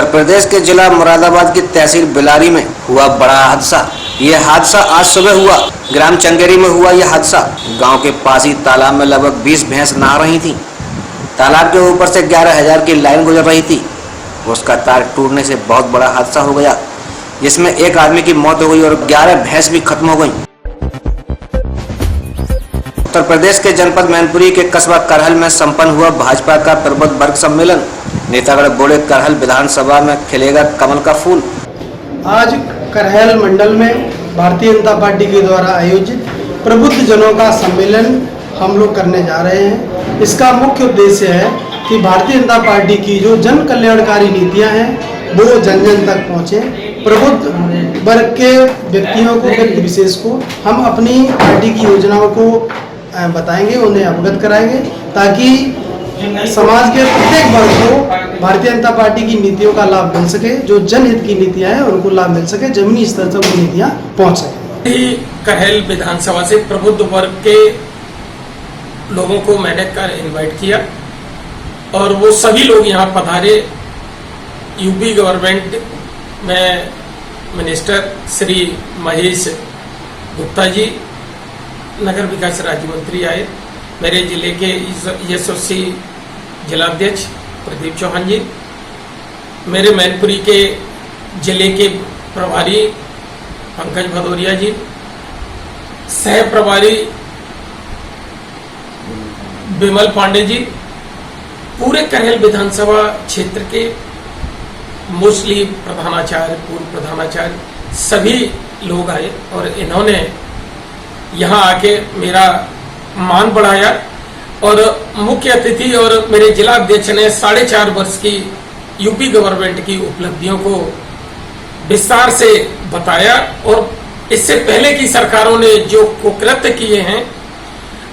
उत्तर प्रदेश के जिला मुरादाबाद की तहसील बिलारी में हुआ बड़ा हादसा। यह हादसा आज सुबह हुआ। ग्राम चंगेरी में हुआ यह हादसा। गांव के पास ही तालाब में लगभग 20 भैंस नहा रही थीं। तालाब के ऊपर से 11,000 की लाइन गुजर रही थी। उसका तार टूटने से बहुत बड़ा हादसा हो गया, जिसमें एक आदमी की मौत हो गई और 11 भैंस भी खत्म हो गई। उत्तर प्रदेश के जनपद मैनपुरी के कस्बा करहल में संपन्न हुआ भाजपा का प्रबुद्ध वर्ग सम्मेलन। नेतागढ़ बोले, करहल विधानसभा में खिलेगा कमल का फूल। आज करहल मंडल में भारतीय जनता पार्टी के द्वारा आयोजित प्रबुद्ध जनों का सम्मेलन हम लोग करने जा रहे हैं। इसका मुख्य उद्देश्य है कि भारतीय जनता पार्टी की जो जन कल्याणकारी नीतियां हैं वो जन जन तक पहुंचे। प्रबुद्ध वर्ग के व्यक्तियों को, व्यक्ति विशेष को हम अपनी पार्टी की योजनाओं को बताएंगे, उन्हें अवगत कराएंगे, ताकि समाज के प्रत्येक वर्ग को भारतीय जनता पार्टी की नीतियों का लाभ मिल सके। जो जनहित की नीतियां हैं उनको लाभ मिल सके, जमीनी स्तर तक वो नीतियां पहुंच सके। करहल विधानसभा से प्रबुद्ध वर्ग के लोगों को मैंने इनवाइट किया और वो सभी लोग यहाँ पधारे। यूपी गवर्नमेंट में मिनिस्टर श्री महेश गुप्ता जी, नगर विकास राज्य मंत्री आए, मेरे जिले के यशस्वी जिलाध्यक्ष प्रदीप चौहान जी, मेरे मैनपुरी के जिले के प्रभारी पंकज भदौरिया जी, सह प्रभारी विमल पांडे जी, पूरे करहल विधानसभा क्षेत्र के मोस्टली प्रधानाचार्य, पूर्व प्रधानाचार्य सभी लोग आए और इन्होंने यहाँ आके मेरा मान बढ़ाया। और मुख्य अतिथि और मेरे जिला अध्यक्ष ने 4.5 वर्ष की यूपी गवर्नमेंट की उपलब्धियों को विस्तार से बताया और इससे पहले की सरकारों ने जो कुकृत्य किए हैं,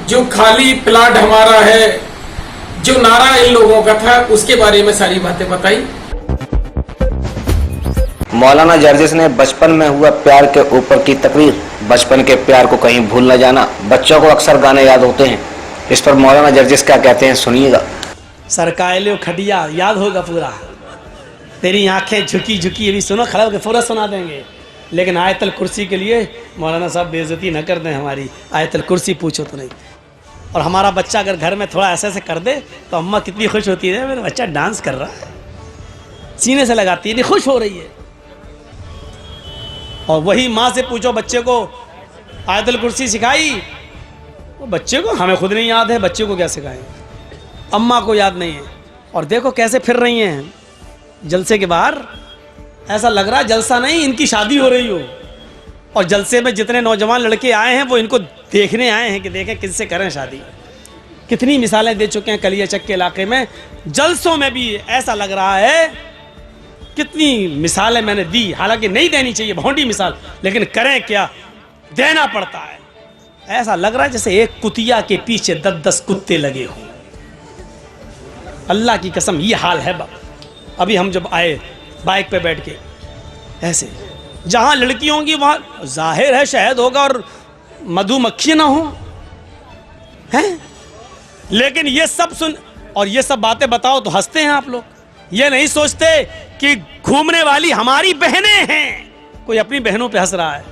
जो खाली प्लाट हमारा है, जो नारा इन लोगों का था, उसके बारे में सारी बातें बताई। मौलाना जर्जिस ने बचपन में हुआ प्यार के ऊपर की तकरीर। बचपन के प्यार को कहीं भूल न जाना। बच्चों को अक्सर गाने याद होते हैं। इस पर मौलाना जर्जिस क्या कहते हैं, सुनिएगा। सरकायले खटिया याद होगा पूरा। तेरी आंखें झुकी झुकी, अभी सुनो, खड़ा होकर पूरा सुना देंगे। लेकिन आयतल कुर्सी के लिए मौलाना साहब बेइज्जती न कर दें हमारी। आयतल कुर्सी पूछो तो नहीं। और हमारा बच्चा अगर घर में थोड़ा ऐसे ऐसे कर दे तो अम्मा कितनी खुश होती है, मेरा बच्चा डांस कर रहा है, सीने से लगाती है, खुश हो रही है। और वही माँ से पूछो बच्चे को आयतल कुर्सी सिखाई, वो बच्चे को, हमें खुद नहीं याद है, बच्चे को क्या सिखाएं, अम्मा को याद नहीं है। और देखो कैसे फिर रही हैं जलसे के बाहर। ऐसा लग रहा है जलसा नहीं, इनकी शादी हो रही हो। और जलसे में जितने नौजवान लड़के आए हैं वो इनको देखने आए हैं कि देखें किससे करें शादी। कितनी मिसालें दे चुके हैं कलियाचक के इलाके में। जलसों में भी ऐसा लग रहा है, कितनी मिसालें मैंने दी, हालांकि नहीं देनी चाहिए, भौंडी मिसाल, लेकिन करें क्या, देना पड़ता है। ऐसा लग रहा है जैसे एक कुतिया के पीछे 10-10 कुत्ते लगे हों। अल्लाह की कसम ये हाल है। अभी हम जब आए बाइक पे बैठ के, ऐसे जहां लड़की होंगी वहां जाहिर है शहद होगा और मधुमक्खी ना हो, हैं? लेकिन ये सब सुन और ये सब बातें बताओ तो हंसते हैं आप लोग। ये नहीं सोचते कि घूमने वाली हमारी बहनें हैं। कोई अपनी बहनों पे हंस रहा है।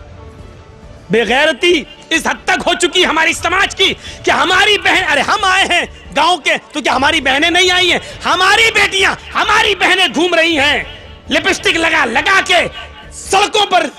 बेगैरती इस हद तक हो चुकी हमारी समाज की कि हमारी बहन, अरे हम आए हैं गांव के तो क्या हमारी बहनें नहीं आई हैं? हमारी बेटियां, हमारी बहनें घूम रही हैं लिपस्टिक लगा लगा के सड़कों पर,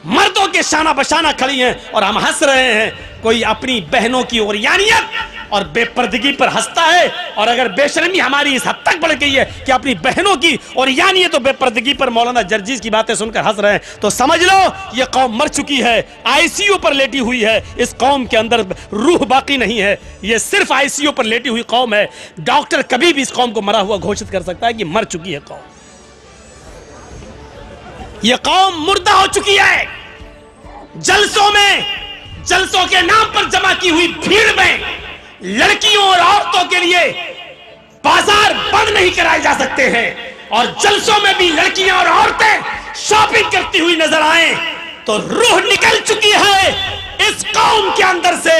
मर्दों के शाना बशाना खड़ी हैं और हम हंस रहे हैं। कोई अपनी बहनों की ओरियानियत और बेपर्दगी पर हंसता है। और अगर बेशर्मी हमारी इस हद तक बढ़ गई है कि अपनी बहनों की और यानी तो बेपर्दगी पर मौलाना जर्जिस की बातें सुनकर हंस रहे हैं, तो समझ लो ये कौम मर चुकी है, आईसीयू पर लेटी हुई है। इस कौम के अंदर रूह बाकी नहीं है, ये सिर्फ आईसीयू पर लेटी हुई कौम है। डॉक्टर कभी भी इस कौम को मरा हुआ घोषित कर सकता है कि मर चुकी है कौम। ये कौम मुर्दा हो चुकी है। जलसों में, जलसों के नाम पर जमा की हुई भीड़ में लड़कियों और औरतों के लिए बाजार बंद नहीं कराए जा सकते हैं। और जलसों में भी लड़कियां और औरतें शॉपिंग करती हुई नजर आए तो रूह निकल चुकी है इस कौम के अंदर से।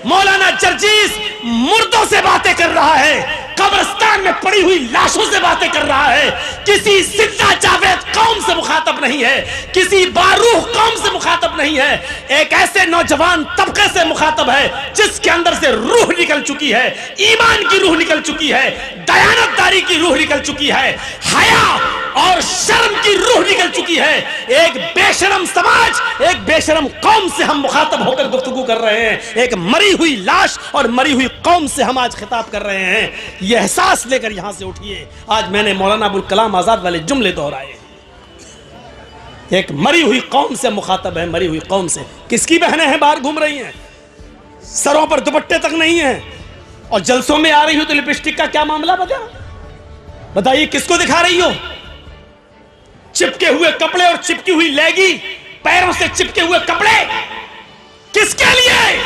मौलाना जर्जिस मुर्दों से बातें कर रहा है, कब्रिस्तान में पड़ी हुई लाशों से बातें कर रहा है, किसी जिंदा जावेद कौम से मुखातब नहीं है, किसी बारूह कौम से मुखातब नहीं है, एक ऐसे नौजवान तबके से मुखातब है जिसके अंदर से रूह निकल चुकी है, ईमान की रूह निकल चुकी है, दयानतदारी की रूह निकल चुकी है, हया और शर्म की रूह निकल चुकी है। एक बेशरम समाज, एक बेशरम कौम से हम मुखातब होकर गुफ्तगू कर रहे हैं, एक मरी हुई लाश और मरी हुई कौम से हम आज खिताब कर रहे हैं। यह एहसास लेकर यहां से उठिए। आज मैंने मौलाना अबुल कलाम आजाद वाले जुमले दोहराए। एक मरी हुई कौम से मुखातब है, मरी हुई कौम से। किसकी बहनें हैं बाहर घूम रही हैं, सरों पर दुपट्टे तक नहीं है और जलसों में आ रही हो तो लिपस्टिक का क्या मामला बताइए, किसको दिखा रही हो? चिपके हुए कपड़े और चिपकी हुई लेगी, पैरों से चिपके हुए कपड़े किसके लिए?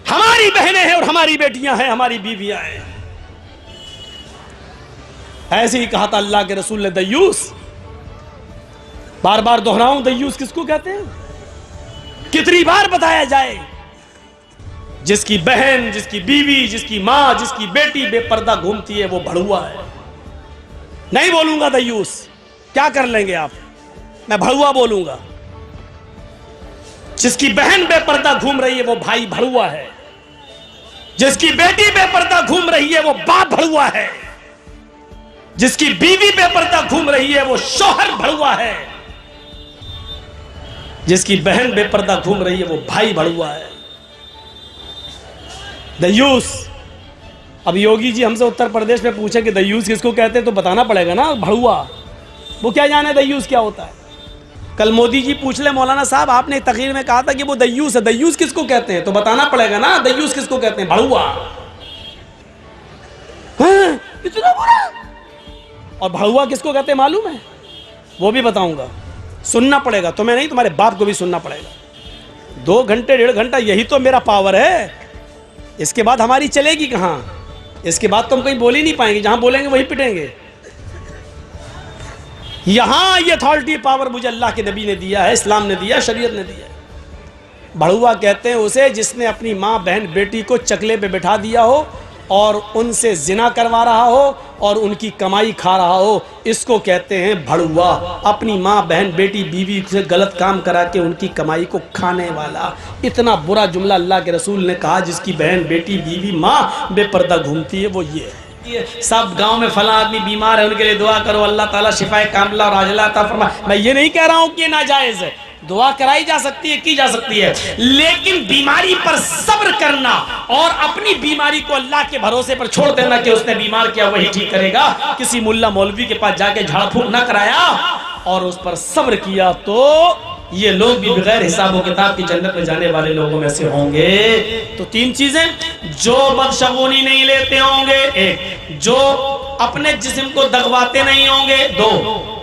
हमारी बहनें हैं और हमारी बेटियां हैं, हमारी बीवियां हैं। ऐसे ही कहा था अल्लाह के रसूल ने, दयूस। बार बार दोहराऊं, दयूस किसको कहते हैं? कितनी बार बताया जाए? जिसकी बहन, जिसकी बीवी, जिसकी मां, जिसकी बेटी बेपर्दा घूमती है वो भड़ुआ है। नहीं बोलूंगा दयूस, क्या कर लेंगे आप, मैं भड़ुआ बोलूंगा। जिसकी बहन बेपर्दा घूम रही है वो भाई भड़ुआ है, जिसकी बेटी बेपर्दा घूम रही है वो बाप भड़ुआ है, जिसकी बीवी बेपर्दा घूम रही है वो शौहर भड़ुआ है, जिसकी बहन बेपर्दा घूम रही है वो भाई भड़ुआ है। दयूस। अब योगी जी हमसे उत्तर प्रदेश में पूछे कि दयूस किसको कहते हैं तो बताना पड़ेगा ना, भड़ुआ। वो क्या जाने दयूस क्या होता है? कल मोदी जी पूछ ले, मौलाना साहब आपने तकरीर में कहा था कि वो दयूस है, दयूस किसको कहते हैं तो बताना पड़ेगा ना, दयूस किसको कहते हैं? भड़ुआ। इतना बुरा। और भड़ुआ किसको कहते हैं मालूम है? वो भी बताऊंगा, सुनना पड़ेगा, तुम्हें नहीं तुम्हारे बाप को भी सुनना पड़ेगा। 2 घंटे 1.5 घंटा यही तो मेरा पावर है। इसके बाद हमारी चलेगी कहां? इसके बाद तो हम कहीं बोल ही नहीं पाएंगे, जहां बोलेंगे वहीं पिटेंगे। यहां ये अथॉरिटी पावर मुझे अल्लाह के नबी ने दिया है, इस्लाम ने दिया, शरीयत ने दिया है। भड़ुआ कहते हैं उसे जिसने अपनी मां बहन बेटी को चकले पे बिठा दिया हो और उनसे जिना करवा रहा हो और उनकी कमाई खा रहा हो, इसको कहते हैं भड़ुआ। अपनी माँ बहन बेटी बीवी से गलत काम करा के उनकी कमाई को खाने वाला। इतना बुरा जुमला अल्लाह के रसूल ने कहा, जिसकी बहन बेटी बीवी माँ बेपर्दा घूमती है वो ये है। सब गांव में फला आदमी बीमार है, उनके लिए दुआ करो, अल्लाह ताला शिफाए कामिला और आजिला अता फरमाए। मैं ये नहीं कह रहा हूं कि ये नाजायज है, दुआ कराई जा सकती है, की जा सकती है, लेकिन बीमारी पर सब्र करना और अपनी बीमारी को अल्लाह के भरोसे पर छोड़ देना कि उसने बीमार किया वही ठीक करेगा, किसी मुल्ला मौलवी के पास जाके झाड़ फूक ना कराया और उस पर सब्र किया, तो ये लोग भी बगैर हिसाब और किताब की जन्नत में जाने वाले लोगों में से होंगे। तो 3 चीजें, जो बदशगुनी नहीं लेते होंगे, 1, जो अपने जिस्म को दगवाते नहीं होंगे, 2,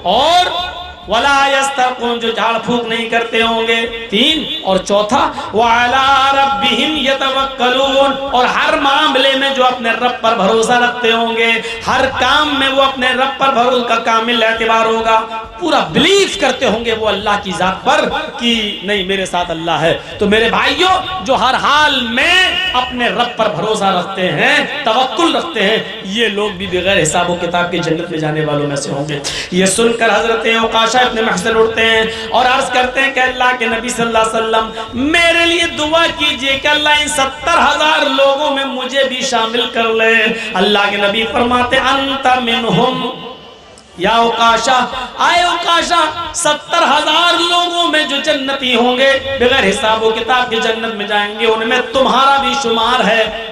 और वला यस्तरकुन, जो झाड़ फूक नहीं करते होंगे, 3, और चौथा वअला रब्बिहिम यतवक्कलून, और हर मामले में जो अपने रब पर भरोसा रखते होंगे, हर काम में वो अपने रब पर भरोसा का कामिल एतबार होगा, पूरा बिलीव करते होंगे वो अल्लाह की जात पर कि नहीं मेरे साथ अल्लाह है। तो मेरे भाइयों, जो हर हाल में अपने रब पर भरोसा रखते हैं, तवक्कुल रखते हैं, ये लोग भी बगैर हिसाब और किताब की जन्नत में जाने वालों में से होंगे। ये सुनकर हजरत औकाशा इब्न महसन उठते हैं और अर्ज करते हैं कि अल्लाह के नबी सल्लल्लाहु अलैहि वसल्लम, मेरे लिए दुआ कीजिए कि अल्लाह इन 70,000 लोगों में मुझे भी शामिल कर ले। अल्लाह के नबी फरमाते, अंत मिनहुम या औकाशा, आए औकाशा, 70,000 लोगों में जो जन्नती होंगे, बगैर हिसाब और किताब की जन्नत में जाएंगे, उनमें तुम्हारा भी शुमार है।